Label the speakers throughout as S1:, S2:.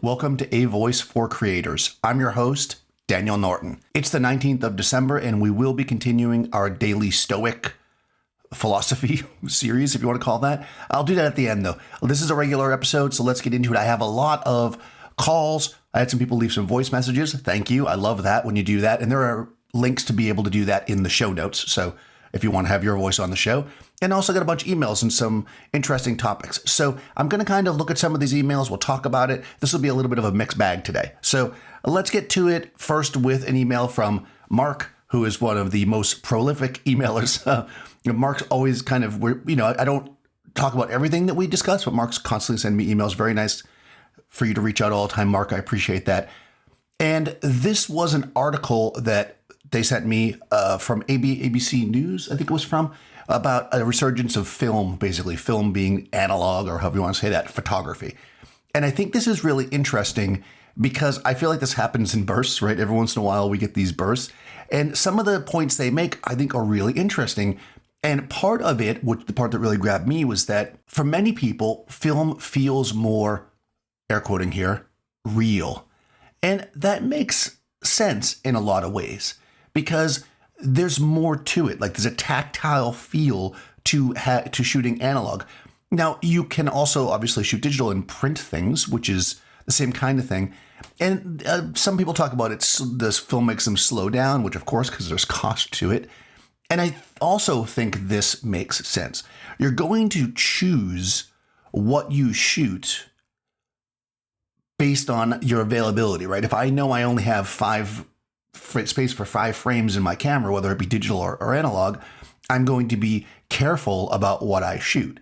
S1: Welcome to AVoice for Creators. I'm your host, Daniel Norton. It's the 19th of December, and we will be continuing our daily stoic philosophy series, if you want to call that. I'll do that at the end, though. This is a regular episode, so let's get into it. I have a lot of calls. I had some people leave some voice messages. Thank you. I love that when you do that. And there are links to be able to do that in the show notes. So if you want to have your voice on the show. And also got a bunch of emails and some interesting topics. So I'm going to kind of look at some of these emails. We'll talk about it. This will be a little bit of a mixed bag today. So let's get to it first with an email from Mark, who is one of the most prolific emailers. Mark's always kind of, I don't talk about everything that we discuss, but Mark's constantly sending me emails. Very nice for you to reach out all the time, Mark. I appreciate that. And this was an article that they sent me from ABC News, I think it was from, about a resurgence of film, basically film being analog, or however you want to say that, photography. And I think this is really interesting because I feel like this happens in bursts, right? Every once in a while we get these bursts. And some of the points they make, I think, are really interesting. And part of it, the part that really grabbed me, was that for many people, film feels more, air quoting here, real. And that makes sense in a lot of ways because there's more to it. Like there's a tactile feel to shooting analog. Now, you can also obviously shoot digital and print things, which is the same kind of thing. And some people talk about this film makes them slow down, which of course, because there's cost to it. And I also think this makes sense. You're going to choose what you shoot based on your availability, right? If I know I only have space for 5 frames in my camera, whether it be digital or analog, I'm going to be careful about what I shoot.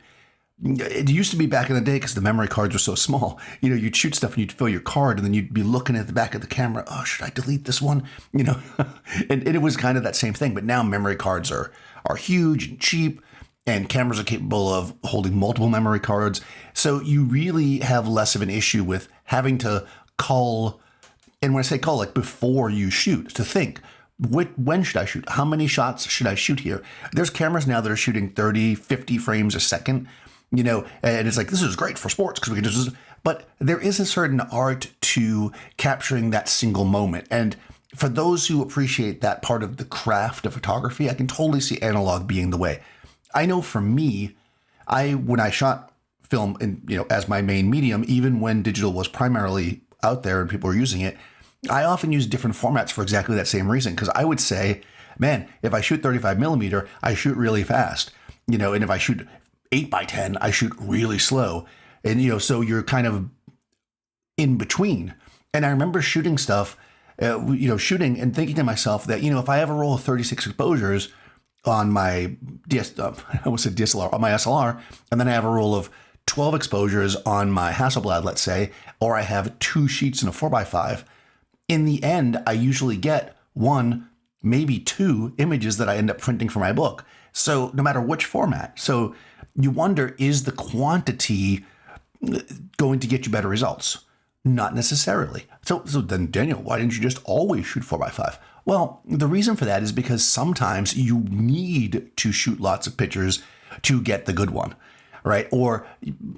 S1: It used to be back in the day, because the memory cards were so small, you'd shoot stuff and you'd fill your card and then you'd be looking at the back of the camera. Oh, should I delete this one? And it was kind of that same thing. But now memory cards are huge and cheap, and cameras are capable of holding multiple memory cards. So you really have less of an issue with having to cull. And when I say call, like before you shoot, to think, when should I shoot? How many shots should I shoot here? There's cameras now that are shooting 30, 50 frames a second, and it's like, this is great for sports because we can just, but there is a certain art to capturing that single moment. And for those who appreciate that part of the craft of photography, I can totally see analog being the way. I know for me, when I shot film as my main medium, even when digital was primarily out there and people were using it, I often use different formats for exactly that same reason. Because I would say, man, if I shoot 35 millimeter, I shoot really fast, and if I shoot 8x10, I shoot really slow. And, so you're kind of in between. And I remember shooting stuff, shooting and thinking to myself that, if I have a roll of 36 exposures on my DSLR, on my SLR, and then I have a roll of 12 exposures on my Hasselblad, let's say, or I have 2 sheets in a 4x5, in the end, I usually get 1, maybe 2 images that I end up printing for my book. So no matter which format. So you wonder, is the quantity going to get you better results? Not necessarily. So then, Daniel, why didn't you just always shoot 4x5? Well, the reason for that is because sometimes you need to shoot lots of pictures to get the good one. Right? Or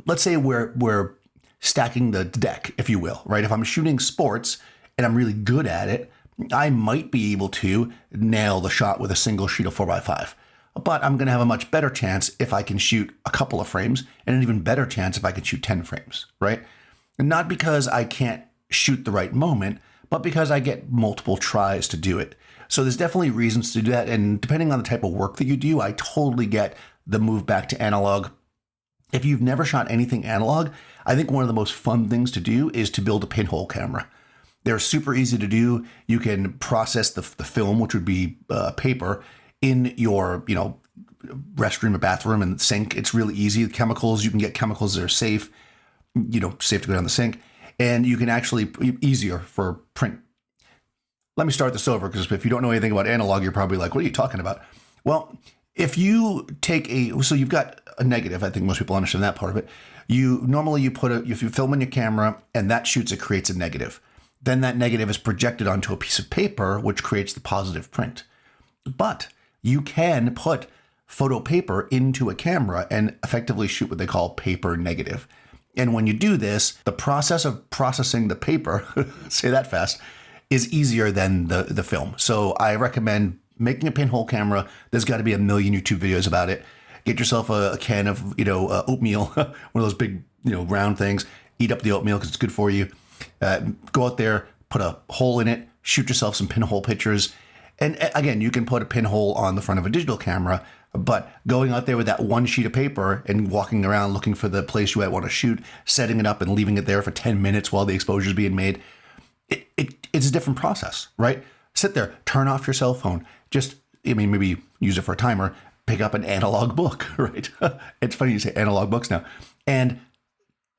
S1: let's say we're stacking the deck, if you will, right? If I'm shooting sports and I'm really good at it, I might be able to nail the shot with a single sheet of 4x5. But I'm going to have a much better chance if I can shoot a couple of frames, and an even better chance if I can shoot 10 frames, right? And not because I can't shoot the right moment, but because I get multiple tries to do it. So there's definitely reasons to do that. And depending on the type of work that you do, I totally get the move back to analog. If you've never shot anything analog, I think one of the most fun things to do is to build a pinhole camera. They're super easy to do. You can process the film, which would be paper, in your restroom or bathroom and sink. It's really easy. The chemicals, you can get chemicals that are safe, safe to go down the sink. And you can actually, easier for print. Let me start this over, because if you don't know anything about analog, you're probably like, what are you talking about? Well, if you take so you've got a negative, I think most people understand that part of it. If you film in your camera and that shoots, it creates a negative. Then that negative is projected onto a piece of paper, which creates the positive print. But you can put photo paper into a camera and effectively shoot what they call paper negative. And when you do this, the process of processing the paper, say that fast, is easier than the film. So I recommend making a pinhole camera. There's got to be a million YouTube videos about it. Get yourself a can of, oatmeal, one of those big, round things. Eat up the oatmeal because it's good for you. Go out there, put a hole in it, shoot yourself some pinhole pictures. And again, you can put a pinhole on the front of a digital camera, but going out there with that one sheet of paper and walking around looking for the place you might want to shoot, setting it up and leaving it there for 10 minutes while the exposure is being made, it's a different process, right? Sit there, turn off your cell phone. Maybe use it for a timer, pick up an analog book, right? It's funny you say analog books now. And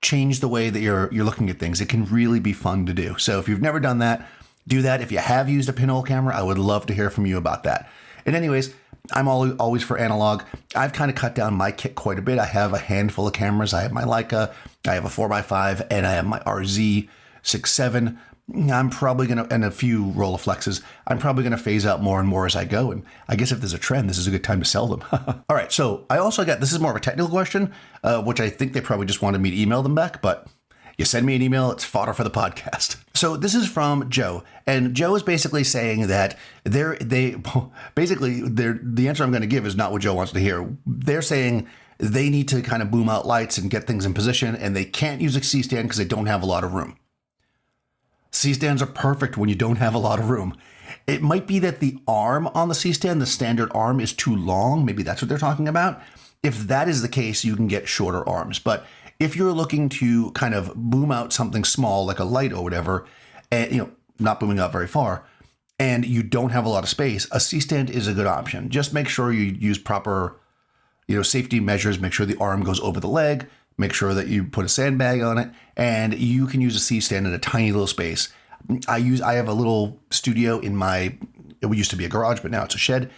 S1: change the way that you're looking at things. It can really be fun to do. So if you've never done that, do that. If you have used a pinhole camera, I would love to hear from you about that. And anyways, I'm always for analog. I've kind of cut down my kit quite a bit. I have a handful of cameras. I have my Leica, I have a 4x5, and I have my RZ67. I'm probably going to, and a few Rolleiflexes, I'm probably going to phase out more and more as I go. And I guess if there's a trend, this is a good time to sell them. All right. So I also got, this is more of a technical question, which I think they probably just wanted me to email them back, but you send me an email, it's fodder for the podcast. So this is from Joe. And Joe is basically saying that the answer I'm going to give is not what Joe wants to hear. They're saying they need to kind of boom out lights and get things in position, and they can't use a C-stand because they don't have a lot of room. C-stands are perfect when you don't have a lot of room. It might be that the arm on the C-stand, the standard arm, is too long. Maybe that's what they're talking about. If that is the case, you can get shorter arms. But if you're looking to kind of boom out something small, like a light or whatever, and not booming out very far, and you don't have a lot of space, a C-stand is a good option. Just make sure you use proper, safety measures. Make sure the arm goes over the leg. Make sure that you put a sandbag on it, and you can use a C-stand in a tiny little space. I have a little studio in it used to be a garage, but now it's a shed,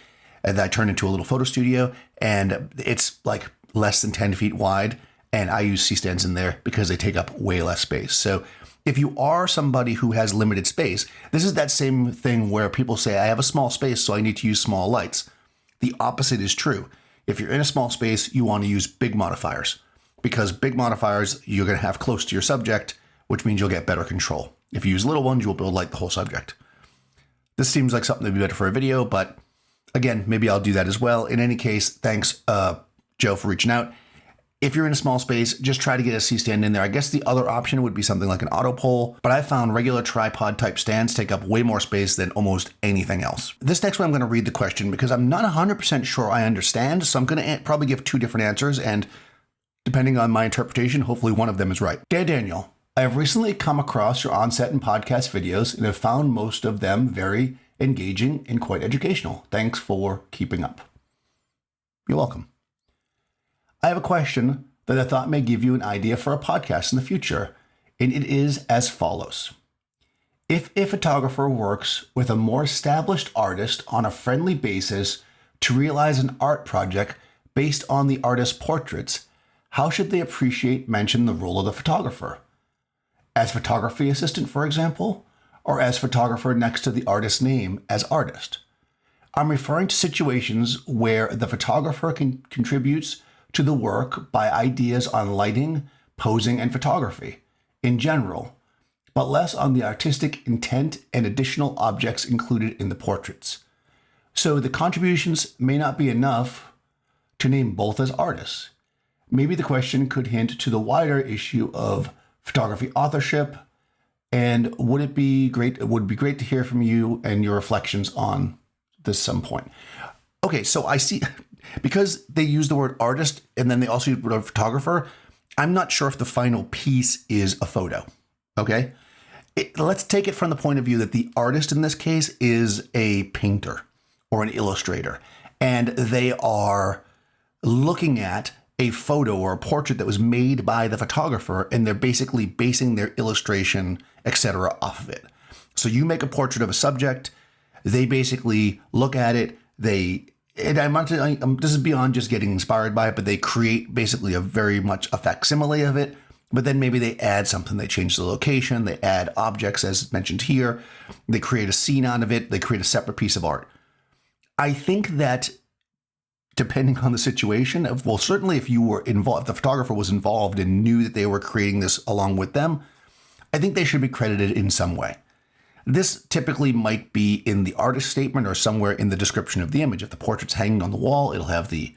S1: and I turned into a little photo studio, and it's like less than 10 feet wide, and I use C-stands in there because they take up way less space. So if you are somebody who has limited space, this is that same thing where people say, I have a small space, so I need to use small lights. The opposite is true. If you're in a small space, you want to use big modifiers. Because big modifiers, you're going to have close to your subject, which means you'll get better control. If you use little ones, you'll be able to light the whole subject. This seems like something that'd be better for a video, but again, maybe I'll do that as well. In any case, thanks, Joe, for reaching out. If you're in a small space, just try to get a C-stand in there. I guess the other option would be something like an auto pole, but I found regular tripod type stands take up way more space than almost anything else. This next one, I'm going to read the question because I'm not 100% sure I understand, so I'm going to probably give two different answers, and depending on my interpretation, hopefully one of them is right. Dear Daniel, I have recently come across your onset and podcast videos and have found most of them very engaging and quite educational. Thanks for keeping up. You're welcome. I have a question that I thought may give you an idea for a podcast in the future, and it is as follows. If a photographer works with a more established artist on a friendly basis to realize an art project based on the artist's portraits, how should they mention the role of the photographer? As photography assistant, for example, or as photographer next to the artist's name as artist? I'm referring to situations where the photographer contributes to the work by ideas on lighting, posing, and photography in general, but less on the artistic intent and additional objects included in the portraits. So the contributions may not be enough to name both as artists. Maybe the question could hint to the wider issue of photography authorship, and it would be great to hear from you and your reflections on this some point. Okay, so I see, because they use the word artist and then they also use the word photographer, I'm not sure if the final piece is a photo, okay? Let's take it from the point of view that the artist in this case is a painter or an illustrator, and they are looking at a photo or a portrait that was made by the photographer, and they're basically basing their illustration, etc., off of it. So you make a portrait of a subject, they basically look at it, this is beyond just getting inspired by it, but they create basically a very much a facsimile of it, but then maybe they add something, they change the location, they add objects as mentioned here, they create a scene out of it, they create a separate piece of art. I think that depending on the situation. Well, certainly if you were involved, if the photographer was involved and knew that they were creating this along with them, I think they should be credited in some way. This typically might be in the artist statement or somewhere in the description of the image. If the portrait's hanging on the wall, it'll have the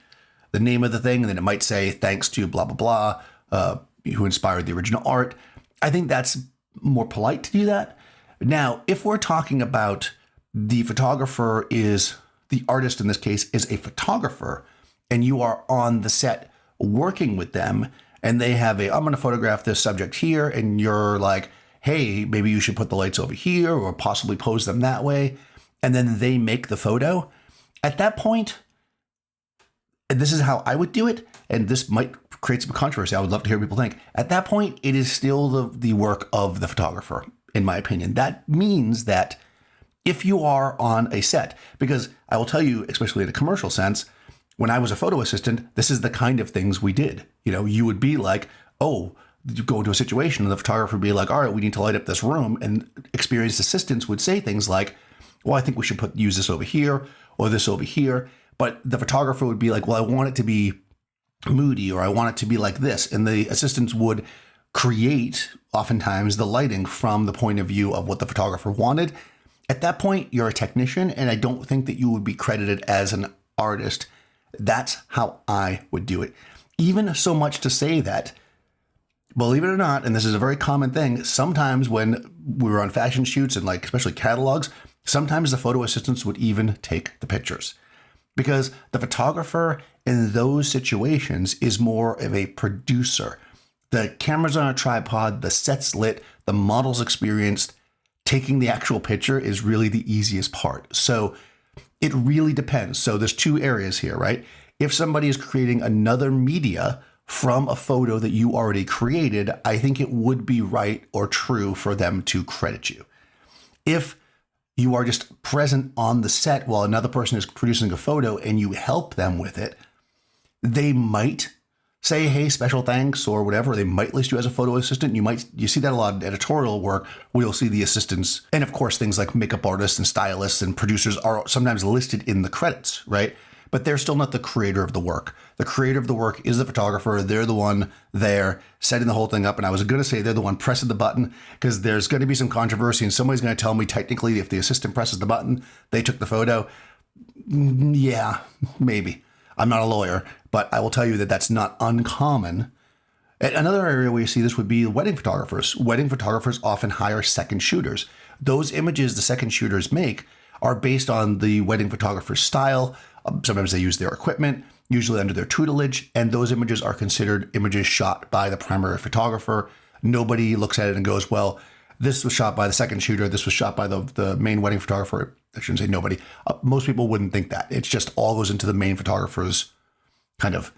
S1: name of the thing, and then it might say, thanks to blah, blah, blah, who inspired the original art. I think that's more polite to do that. Now, if we're talking about the photographer is, the artist in this case is a photographer, and you are on the set working with them, and they have I'm going to photograph this subject here, and you're like, hey, maybe you should put the lights over here or possibly pose them that way. And then they make the photo. At that point, and this is how I would do it, and this might create some controversy. I would love to hear what people think. At that point, it is still the work of the photographer, in my opinion. That means that if you are on a set, because I will tell you, especially in a commercial sense, when I was a photo assistant, this is the kind of things we did. You would be like, oh, you go into a situation and the photographer would be like, all right, we need to light up this room. And experienced assistants would say things like, well, I think we should use this over here or this over here. But the photographer would be like, well, I want it to be moody or I want it to be like this. And the assistants would create oftentimes the lighting from the point of view of what the photographer wanted. At that point, you're a technician, and I don't think that you would be credited as an artist. That's how I would do it. Even so much to say that, believe it or not, and this is a very common thing, sometimes when we were on fashion shoots and especially catalogs, sometimes the photo assistants would even take the pictures. Because the photographer in those situations is more of a producer. The camera's on a tripod, the set's lit, the model's experienced. Taking the actual picture is really the easiest part. So it really depends. So there's two areas here, right? If somebody is creating another media from a photo that you already created, I think it would be right or true for them to credit you. If you are just present on the set while another person is producing a photo and you help them with it, they might say, hey, special thanks or whatever. They might list you as a photo assistant. You see that a lot in editorial work where you'll see the assistants. And of course, things like makeup artists and stylists and producers are sometimes listed in the credits, right? But they're still not the creator of the work. The creator of the work is the photographer. They're the one there setting the whole thing up. And I was going to say they're the one pressing the button, because there's going to be some controversy and somebody's going to tell me technically if the assistant presses the button, they took the photo. Yeah, maybe. I'm not a lawyer, but I will tell you that that's not uncommon. Another area where you see this would be wedding photographers. Wedding photographers often hire second shooters. Those images the second shooters make are based on the wedding photographer's style. Sometimes they use their equipment, usually under their tutelage, and those images are considered images shot by the primary photographer. Nobody looks at it and goes, well, this was shot by the second shooter, this was shot by the main wedding photographer. I shouldn't say nobody. Most people wouldn't think that. It's just all goes into the main photographer's kind of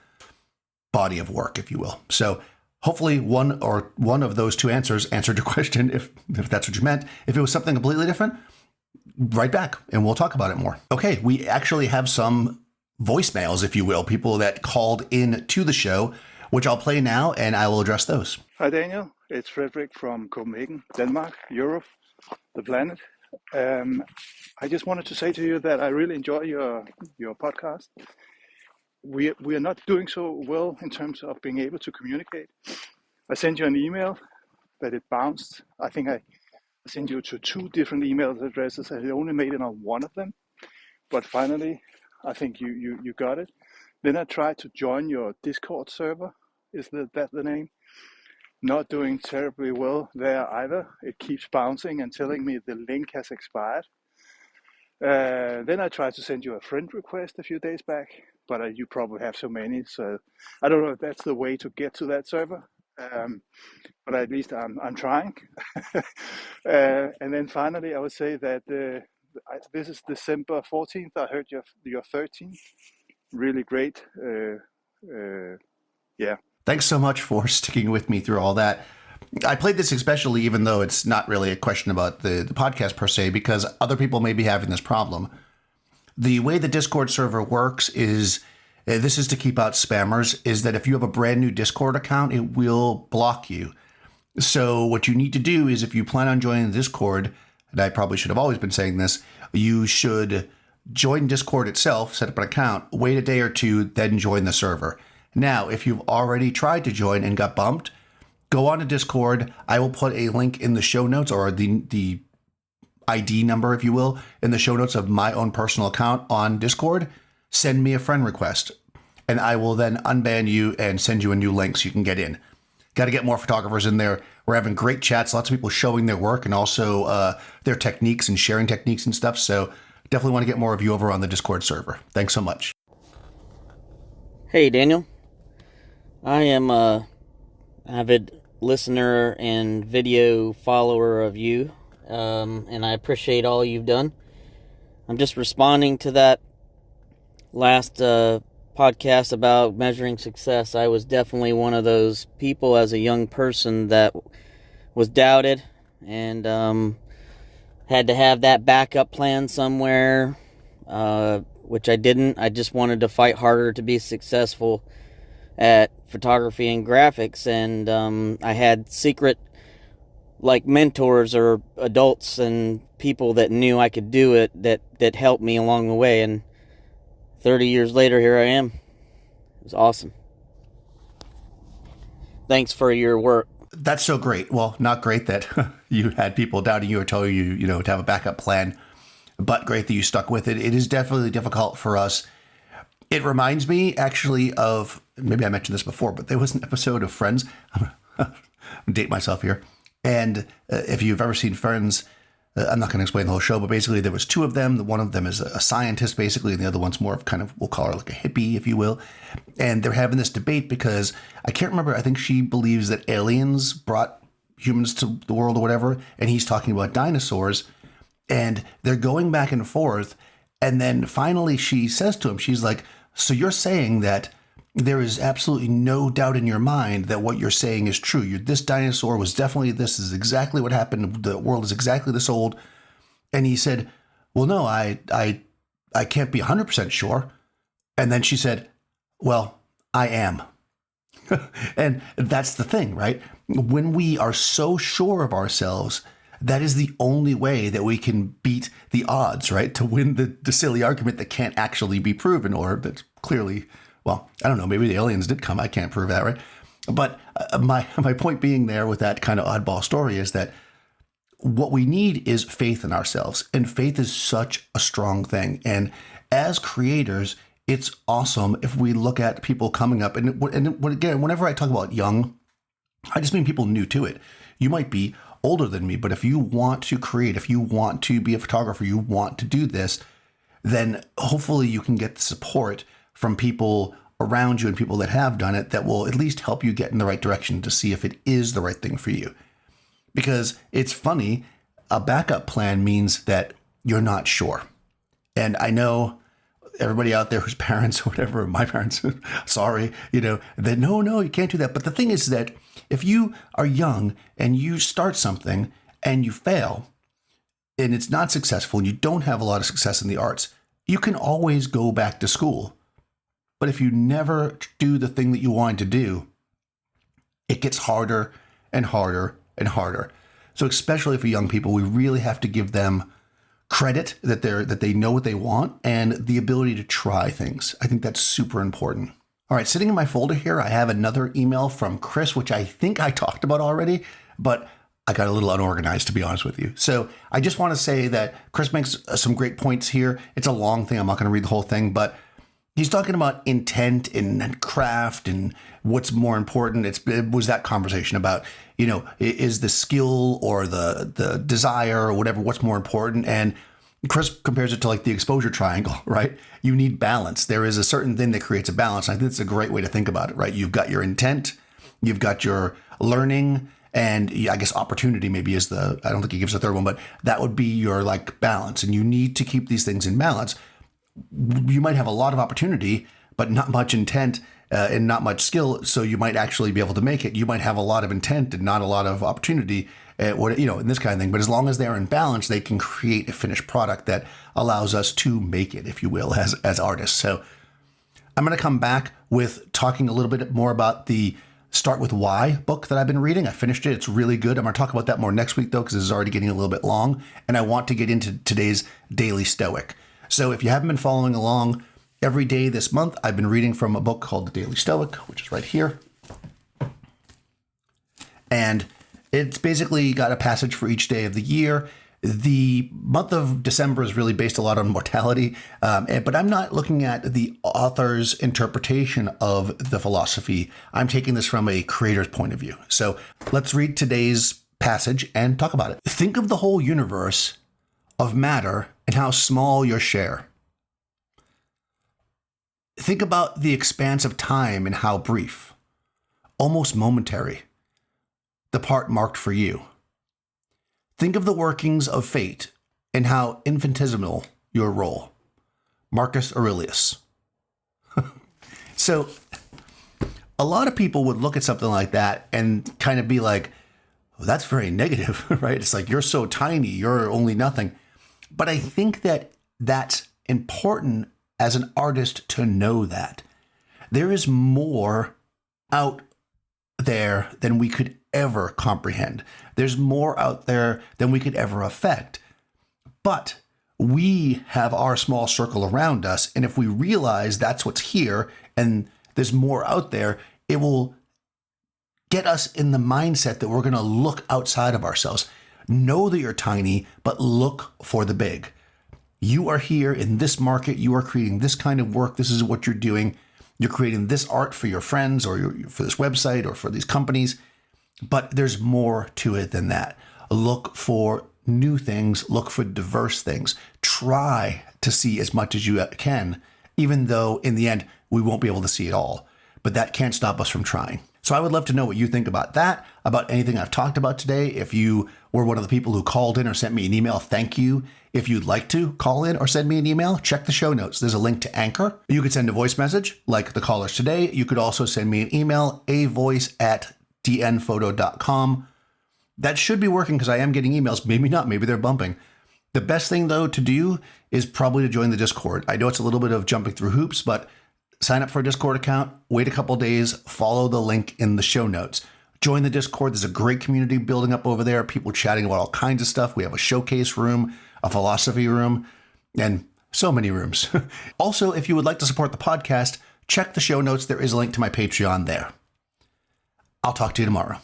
S1: body of work, if you will. So hopefully one of those two answers answered your question, if that's what you meant. If it was something completely different, write back and we'll talk about it more. Okay, we actually have some voicemails, if you will, people that called in to the show, which I'll play now and I will address those.
S2: Hi, Daniel. It's Frederick from Copenhagen, Denmark, Europe, the planet. I just wanted to say to you that I really enjoy your podcast. We are not doing so well in terms of being able to communicate. I sent you an email, but it bounced. I think I sent you to 2 different email addresses. I only made it on one of them, but finally, I think you got it. Then I tried to join your Discord server. Is that the name? Not doing terribly well there either. It keeps bouncing and telling me the link has expired. Then I tried to send you a friend request a few days back, but you probably have so many, so I don't know if that's the way to get to that server. But at least I'm trying. And then finally, I would say that this is December 14th. I heard your 13th. Really great. Yeah.
S1: Thanks so much for sticking with me through all that. I played this especially, even though it's not really a question about the podcast per se, because other people may be having this problem. The way the Discord server works is, this is to keep out spammers, is that if you have a brand new Discord account, it will block you. So what you need to do is, if you plan on joining the Discord, and I probably should have always been saying this, you should join Discord itself, set up an account, wait a day or two, then join the server. Now, if you've already tried to join and got bumped, go on to Discord. I will put a link in the show notes, or the ID number, if you will, in the show notes of my own personal account on Discord. Send me a friend request, and I will then unban you and send you a new link so you can get in. Got to get more photographers in there. We're having great chats, lots of people showing their work and also their techniques and sharing techniques and stuff. So definitely want to get more of you over on the Discord server. Thanks so much.
S3: Hey, Daniel. I am a avid listener and video follower of you, and I appreciate all you've done. I'm just responding to that last podcast about measuring success. I was definitely one of those people as a young person that was doubted and had to have that backup plan somewhere, which I didn't. I just wanted to fight harder to be successful at photography and graphics, and I had secret mentors or adults and people that knew I could do it that helped me along the way, and 30 years later, here I am. It was awesome. Thanks for your work.
S1: That's so great. Well, not great that you had people doubting you or telling you, to have a backup plan, but great that you stuck with it. It is definitely difficult for us. It reminds me actually of, maybe I mentioned this before, but there was an episode of Friends. I'm going to date myself here. And if you've ever seen Friends, I'm not going to explain the whole show, but basically there was two of them. One of them is a scientist, basically, and the other one's more of kind of, we'll call her like a hippie, if you will. And they're having this debate because I can't remember. I think she believes that aliens brought humans to the world or whatever. And he's talking about dinosaurs. And they're going back and forth. And then finally she says to him, she's like, so you're saying that there is absolutely no doubt in your mind that what you're saying is true. This dinosaur was definitely, this is exactly what happened. The world is exactly this old. And he said, well, no, I can't be 100% sure. And then she said, well, I am. And that's the thing, right? When we are so sure of ourselves, that is the only way that we can beat the odds, right? To win the silly argument that can't actually be proven, or that's clearly, well, I don't know, maybe the aliens did come. I can't prove that, right? But my point being there with that kind of oddball story is that what we need is faith in ourselves. And faith is such a strong thing. And as creators, it's awesome if we look at people coming up. And again, whenever I talk about young, I just mean people new to it. You might be older than me, but if you want to create, if you want to be a photographer, you want to do this, then hopefully you can get the support from people around you and people that have done it that will at least help you get in the right direction to see if it is the right thing for you. Because it's funny, a backup plan means that you're not sure. And I know everybody out there whose parents or whatever, my parents, sorry, that no, you can't do that. But the thing is that if you are young and you start something and you fail and it's not successful and you don't have a lot of success in the arts, you can always go back to school. But if you never do the thing that you wanted to do, it gets harder and harder and harder. So especially for young people, we really have to give them credit that they know what they want and the ability to try things. I think that's super important. All right, sitting in my folder here, I have another email from Chris, which I think I talked about already, but I got a little unorganized, to be honest with you. So I just want to say that Chris makes some great points here. It's a long thing. I'm not going to read the whole thing, but he's talking about intent and craft and what's more important. It was that conversation about, is the skill or the desire or whatever, what's more important? And Chris compares it to like the exposure triangle, right? You need balance. There is a certain thing that creates a balance. I think it's a great way to think about it, right? You've got your intent, you've got your learning, and I guess opportunity maybe is I don't think he gives a third one, but that would be your like balance. And you need to keep these things in balance. You might have a lot of opportunity, but not much intent and not much skill. So you might actually be able to make it. You might have a lot of intent and not a lot of opportunity, in this kind of thing. But as long as they're in balance, they can create a finished product that allows us to make it, if you will, as artists. So I'm going to come back with talking a little bit more about the Start With Why book that I've been reading. I finished it. It's really good. I'm going to talk about that more next week, though, because this is already getting a little bit long. And I want to get into today's Daily Stoic. So if you haven't been following along, every day this month, I've been reading from a book called The Daily Stoic, which is right here. And it's basically got a passage for each day of the year. The month of December is really based a lot on mortality, but I'm not looking at the author's interpretation of the philosophy. I'm taking this from a creator's point of view. So let's read today's passage and talk about it. Think of the whole universe of matter and how small your share. Think about the expanse of time and how brief, almost momentary, the part marked for you. Think of the workings of fate and how infinitesimal your role. Marcus Aurelius. So a lot of people would look at something like that and kind of be like, well, that's very negative, right? It's like, you're so tiny, you're only nothing. But I think that that's important as an artist to know that there is more out there than we could ever comprehend. There's more out there than we could ever affect. But we have our small circle around us. And if we realize that's what's here and there's more out there, it will get us in the mindset that we're going to look outside of ourselves. Know that you're tiny, but look for the big. You are here in this market. You are creating this kind of work. This is what you're doing. You're creating this art for your friends or for this website or for these companies. But there's more to it than that. Look for new things. Look for diverse things. Try to see as much as you can, even though in the end, we won't be able to see it all. But that can't stop us from trying. So I would love to know what you think about that, about anything I've talked about today. If you were one of the people who called in or sent me an email, thank you. If you'd like to call in or send me an email, check the show notes. There's a link to Anchor. You could send a voice message like the callers today. You could also send me an email, avoice@dnphoto.com. That should be working because I am getting emails. Maybe not. Maybe they're bumping. The best thing, though, to do is probably to join the Discord. I know it's a little bit of jumping through hoops, but sign up for a Discord account, wait a couple days, follow the link in the show notes. Join the Discord. There's a great community building up over there, people chatting about all kinds of stuff. We have a showcase room, a philosophy room, and so many rooms. Also, if you would like to support the podcast, check the show notes. There is a link to my Patreon there. I'll talk to you tomorrow.